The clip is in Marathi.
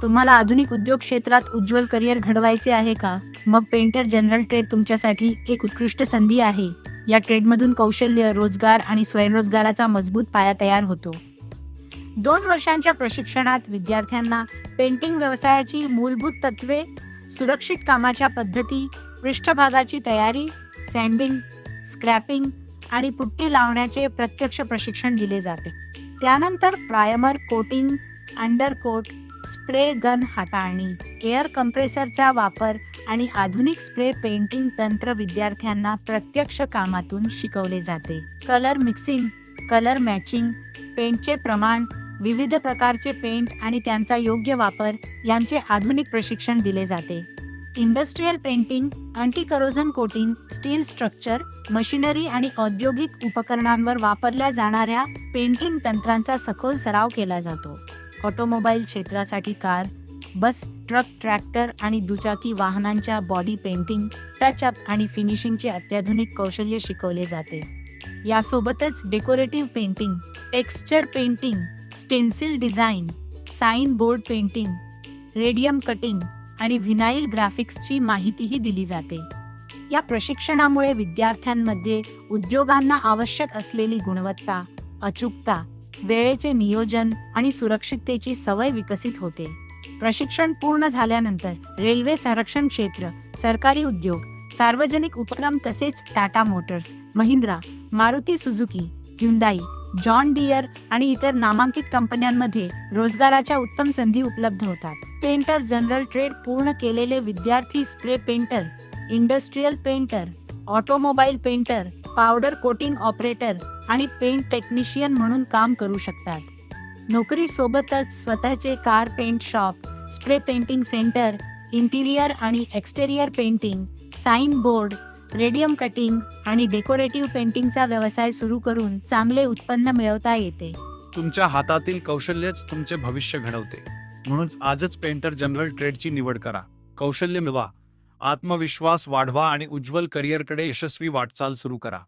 तुम्हाला आधुनिक उद्योग क्षेत्रात उज्ज्वल करिअर घडवायचे आहे का? मग पेंटर जनरल ट्रेड तुमच्यासाठी एक उत्कृष्ट संधी आहे. या ट्रेडमधून कौशल्य, रोजगार आणि स्वयंरोजगाराचा मजबूत पाया तयार होतो. 2 वर्षांच्या प्रशिक्षणात विद्यार्थ्यांना पेंटिंग व्यवसायाची मूलभूत तत्त्वे, सुरक्षित कामाच्या पद्धती, पृष्ठभागाची तयारी, सँडिंग, स्क्रॅपिंग आणि पुट्टी लावण्याचे प्रत्यक्ष प्रशिक्षण दिले जाते. त्यानंतर primer, coating, undercoat, spray gun हाताळणी, एअर कंप्रेसरचा वापर आणि आधुनिक स्प्रे पेंटिंग तंत्र विद्यार्थ्यांना प्रत्यक्ष कामातून शिकवले जाते. कलर मिक्सिंग, कलर मॅचिंग, पेंटचे प्रमाण, विविध प्रकारचे पेंट आणि त्यांचा योग्य वापर यांचे आधुनिक प्रशिक्षण दिले जाते. Industrial painting, anti corrosion coating, steel structure, machinery आणि औद्योगिक उपकरणांवर वापरल्या जाणाऱ्या पेंटिंग तंत्रांचा सखोल सराव केला जातो. ऑटोमोबाईल क्षेत्रासाठी कार, बस, ट्रक, ट्रॅक्टर आणि दुचाकी वाहनांच्या बॉडी पेंटिंग, टचअप आणि फिनिशिंगचे अत्याधुनिक कौशल्य शिकवले जाते. यासोबतच decorative painting, texture painting, stencil design, sign board painting, radium cutting आणि व्हिनाईल ग्राफिक्सची माहितीही दिली जाते. या प्रशिक्षणामुळे विद्यार्थ्यांमध्ये उद्योगांना आवश्यक असलेली गुणवत्ता, अचूकता, वेळेचे नियोजन आणि सुरक्षिततेची सवय विकसित होते. प्रशिक्षण पूर्ण झाल्यानंतर रेल्वे संरक्षण क्षेत्र, सरकारी उद्योग, सार्वजनिक उपक्रम तसेच Tata Motors, Mahindra, Maruti Suzuki, Hyundai, John Deere आणि इतर नामांकित कंपन्यांमध्ये रोजगाराच्या उत्तम संधी उपलब्ध होतात. पेंटर जनरल ट्रेड पूर्ण केलेले विद्यार्थी spray painter, industrial painter, automobile painter, powder coating operator आणि पेंट टेक्निशियन म्हणून काम करू शकतात. नोकरीसोबतच स्वतःचे car paint shop, spray painting centre, interior आणि exterior painting, sign board, radium cutting आणि डेकोरेटिव्ह पेंटिंगचा व्यवसाय सुरू करून चांगले उत्पन्न मिळवता येते. तुमच्या हातातील कौशल्यच तुमचे भविष्य घडवते. म्हणूनच आजच पेंटर जनरल ट्रेडची निवड करा. कौशल्य मिळवा, आत्मविश्वास वाढवा आणि उज्ज्वल करिअरकडे यशस्वी वाटचाल सुरू करा.